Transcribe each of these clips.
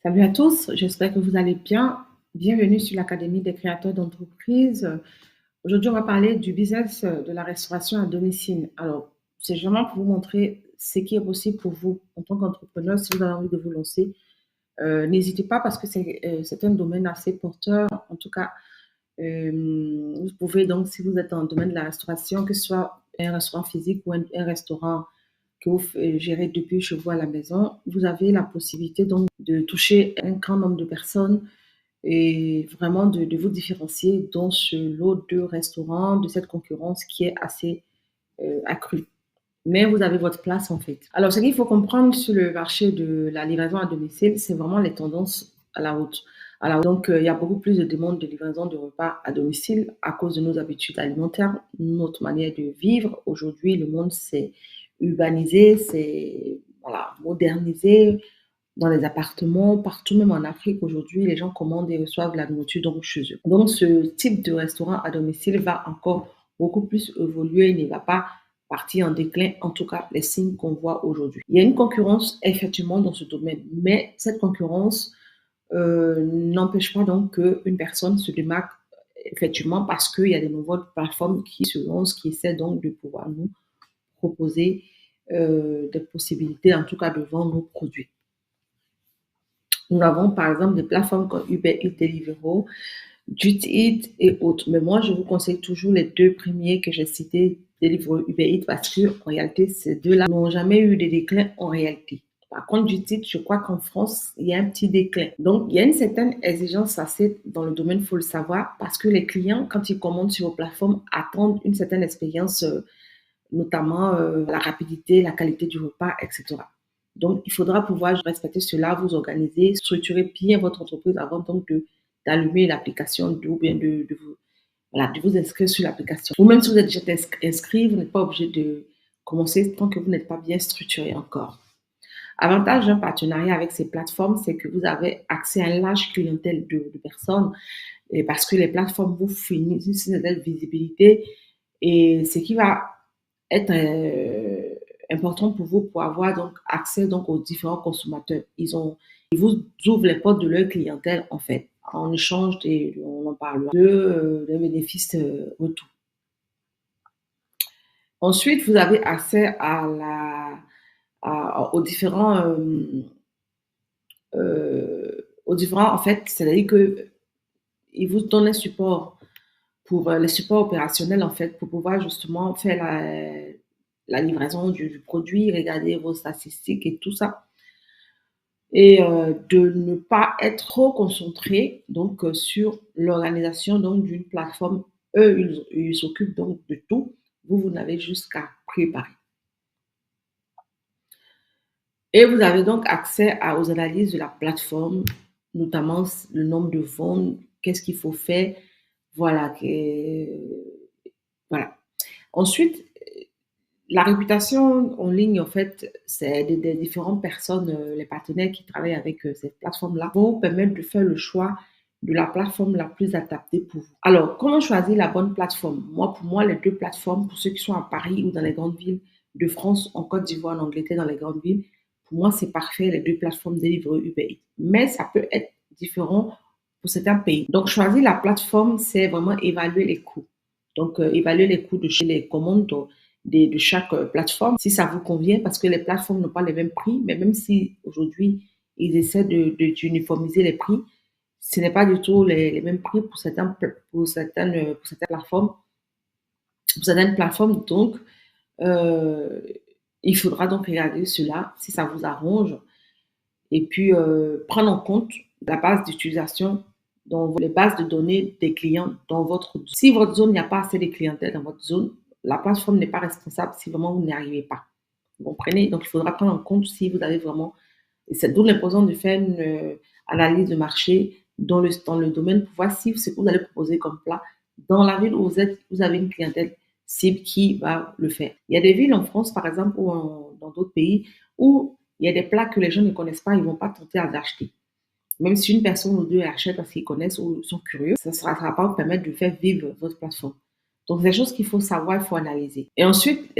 Salut à tous, j'espère que vous allez bien. Bienvenue sur l'Académie des créateurs d'entreprises. Aujourd'hui, on va parler du business de la restauration à domicile. Alors, c'est vraiment pour vous montrer ce qui est possible pour vous en tant qu'entrepreneur si vous avez envie de vous lancer. N'hésitez pas parce que c'est un domaine assez porteur. En tout cas, vous pouvez donc, si vous êtes dans le domaine de la restauration, que ce soit un restaurant physique ou un restaurant que vous gérez depuis chez vous à la maison, vous avez la possibilité donc de toucher un grand nombre de personnes et vraiment de vous différencier dans ce lot de restaurants, de cette concurrence qui est assez accrue. Mais vous avez votre place en fait. Alors, ce qu'il faut comprendre sur le marché de la livraison à domicile, c'est vraiment les tendances à la route. Alors, donc, il y a beaucoup plus de demandes de livraison de repas à domicile à cause de nos habitudes alimentaires, notre manière de vivre. Aujourd'hui, le monde s'est urbanisé, c'est voilà, modernisé dans les appartements, partout, même en Afrique. Aujourd'hui, les gens commandent et reçoivent la nourriture donc chez eux. Donc, ce type de restaurant à domicile va encore beaucoup plus évoluer, il ne va pas partie en déclin, en tout cas les signes qu'on voit aujourd'hui. Il y a une concurrence effectivement dans ce domaine, mais cette concurrence n'empêche pas donc qu'une personne se démarque effectivement parce qu'il y a des nouvelles plateformes qui se lancent, qui essaient donc de pouvoir nous proposer des possibilités, en tout cas de vendre nos produits. Nous avons par exemple des plateformes comme Uber Eats, Deliveroo, Just Eat et autres. Mais moi, je vous conseille toujours les deux premiers que j'ai cités, Deliveroo, Uber Eats, parce que en réalité, ces deux-là n'ont jamais eu de déclin en réalité. Par contre, Just Eat, je crois qu'en France, il y a un petit déclin. Donc, il y a une certaine exigence assez dans le domaine, il faut le savoir, parce que les clients, quand ils commandent sur vos plateformes, attendent une certaine expérience, notamment la rapidité, la qualité du repas, etc. Donc, il faudra pouvoir respecter cela, vous organiser, structurer bien votre entreprise avant donc d'allumer l'application ou bien de vous, voilà, de vous inscrire sur l'application. Ou même si vous êtes déjà inscrit, vous n'êtes pas obligé de commencer tant que vous n'êtes pas bien structuré encore. Avantage d'un partenariat avec ces plateformes, c'est que vous avez accès à une large clientèle de personnes et parce que les plateformes vous fournissent une certaine visibilité et ce qui va être important pour vous pour avoir donc accès donc aux différents consommateurs. Ils vous ouvrent les portes de leur clientèle en fait en échange on en parle des bénéfices retour. Ensuite, vous avez accès aux différents en fait, c'est-à-dire que ils vous donnent un support pour les supports opérationnels en fait pour pouvoir justement faire la livraison du produit, regarder vos statistiques et tout ça. Et de ne pas être trop concentré donc sur l'organisation donc d'une plateforme. Eux, ils s'occupent donc de tout. Vous n'avez juste qu'à préparer. Et vous avez donc accès aux analyses de la plateforme, notamment le nombre de ventes, qu'est-ce qu'il faut faire. Voilà. Voilà. Ensuite, la réputation en ligne, en fait, c'est des différentes personnes, les partenaires qui travaillent avec cette plateforme-là, vont vous permettre de faire le choix de la plateforme la plus adaptée pour vous. Alors, comment choisir la bonne plateforme? Moi, pour moi, les deux plateformes, pour ceux qui sont à Paris ou dans les grandes villes de France, en Côte d'Ivoire, en Angleterre, dans les grandes villes, pour moi, c'est parfait, les deux plateformes Deliveroo, Uber Eats. Mais ça peut être différent pour certains pays. Donc, choisir la plateforme, c'est vraiment évaluer les coûts. Donc, évaluer les coûts de chez les commandes de chaque plateforme, si ça vous convient, parce que les plateformes n'ont pas les mêmes prix, mais même si aujourd'hui, ils essaient d'uniformiser les prix, ce n'est pas du tout les mêmes prix pour certaines plateformes. Pour certaines plateformes, donc, euh, il faudra donc regarder cela, si ça vous arrange, et puis prendre en compte la base d'utilisation dans les bases de données des clients dans votre zone. Si votre zone, il n'y a pas assez de clientèle dans votre zone, la plateforme n'est pas responsable si vraiment vous n'y arrivez pas. Vous comprenez? Donc, il faudra prendre en compte si vous avez vraiment, et c'est d'où l'importance de faire une analyse de marché dans le domaine pour voir si ce que vous allez proposer comme plat, dans la ville où vous êtes, vous avez une clientèle cible qui va le faire. Il y a des villes en France, par exemple, ou dans d'autres pays, où il y a des plats que les gens ne connaissent pas, ils ne vont pas tenter à acheter. Même si une personne ou deux achètent parce qu'ils connaissent ou sont curieux, ça ne sera pas vous permettre de faire vivre votre plateforme. Donc, c'est des choses qu'il faut savoir, il faut analyser. Et ensuite,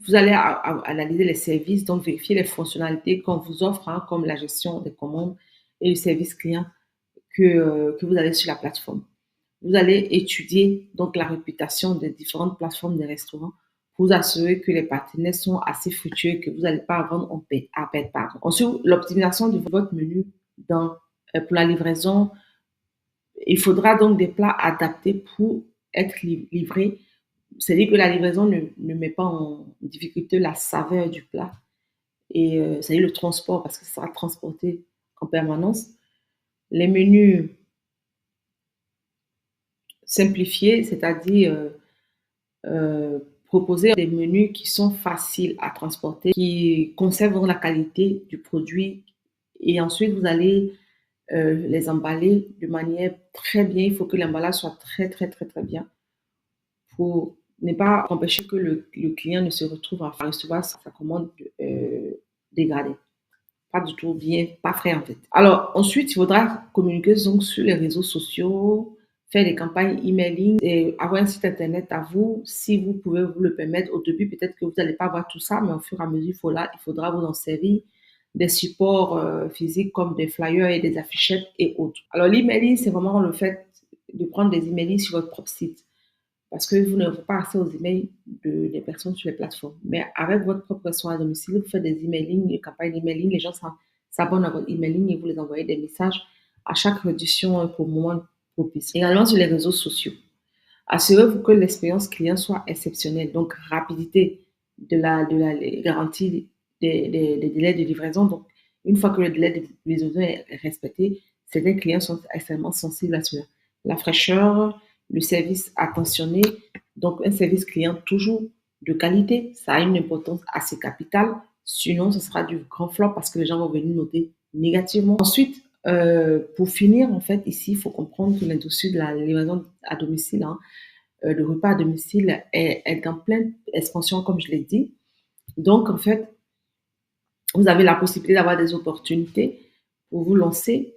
vous allez analyser les services, donc vérifier les fonctionnalités qu'on vous offre, hein, comme la gestion des commandes et le service client que vous avez sur la plateforme. Vous allez étudier donc la réputation des différentes plateformes des restaurants pour vous assurer que les partenaires sont assez fructueux et que vous n'allez pas vendre à perte. Pardon. Ensuite, l'optimisation de votre menu pour la livraison. Il faudra donc des plats adaptés pour être livrés. C'est-à-dire que la livraison ne met pas en difficulté la saveur du plat et c'est-à-dire le transport parce que ça sera transporté en permanence. Les menus simplifiés, c'est-à-dire proposer des menus qui sont faciles à transporter, qui conservent la qualité du produit et ensuite vous allez les emballer de manière très bien. Il faut que l'emballage soit très, très, très, très bien pour ne pas empêcher que le client ne se retrouve à recevoir sa commande dégradée. Pas du tout bien, pas frais en fait. Alors ensuite, il faudra communiquer donc sur les réseaux sociaux, faire des campagnes emailing et avoir un site internet à vous, si vous pouvez vous le permettre. Au début, peut-être que vous n'allez pas avoir tout ça, mais au fur et à mesure, il faudra vous en servir des supports physiques comme des flyers et des affichettes et autres. Alors l'emailing, c'est vraiment le fait de prendre des emailings sur votre propre site parce que vous n'avez pas accès aux emails des personnes sur les plateformes. Mais avec votre propre restaurant à domicile, vous faites des emailing, des campagnes d'emailing, les gens s'abonnent à votre emailing et vous les envoyez des messages à chaque réduction pour le moment propice. Également sur les réseaux sociaux. Assurez-vous que l'expérience client soit exceptionnelle, donc rapidité de la garantie des délais de livraison. Donc, une fois que le délai de livraison est respecté, certains clients sont extrêmement sensibles à cela. La fraîcheur, le service attentionné, donc un service client toujours de qualité, ça a une importance assez capitale. Sinon, ce sera du grand flop parce que les gens vont venir noter négativement. Ensuite, pour finir, en fait, ici, il faut comprendre que l'industrie de la livraison à domicile, hein, le repas à domicile est en pleine expansion, comme je l'ai dit. Donc, en fait, vous avez la possibilité d'avoir des opportunités pour vous lancer.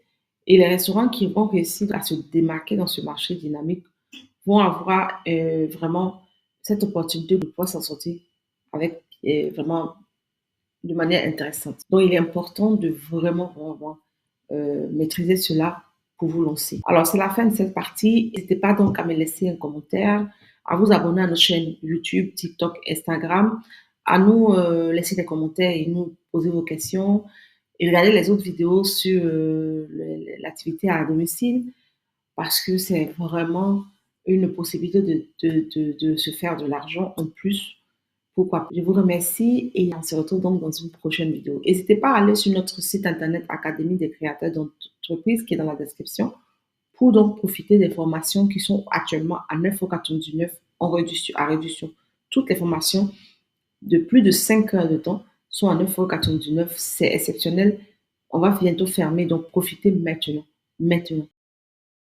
Et les restaurants qui vont réussir à se démarquer dans ce marché dynamique vont avoir vraiment cette opportunité de pouvoir s'en sortir avec vraiment de manière intéressante. Donc, il est important de vraiment, vraiment maîtriser cela pour vous lancer. Alors, c'est la fin de cette partie. N'hésitez pas donc à me laisser un commentaire, à vous abonner à notre chaîne YouTube, TikTok, Instagram, à nous laisser des commentaires et nous poser vos questions et regarder les autres vidéos sur l'activité à domicile parce que c'est vraiment une possibilité de se faire de l'argent en plus. Pourquoi pas. Je vous remercie et on se retrouve donc dans une prochaine vidéo. N'hésitez pas à aller sur notre site internet Académie des créateurs d'entreprise qui est dans la description pour donc profiter des formations qui sont actuellement à 9,99 € à réduction. Toutes les formations de plus de 5 heures de temps sont à 9,99 €. C'est exceptionnel. On va bientôt fermer, donc profitez maintenant. Maintenant.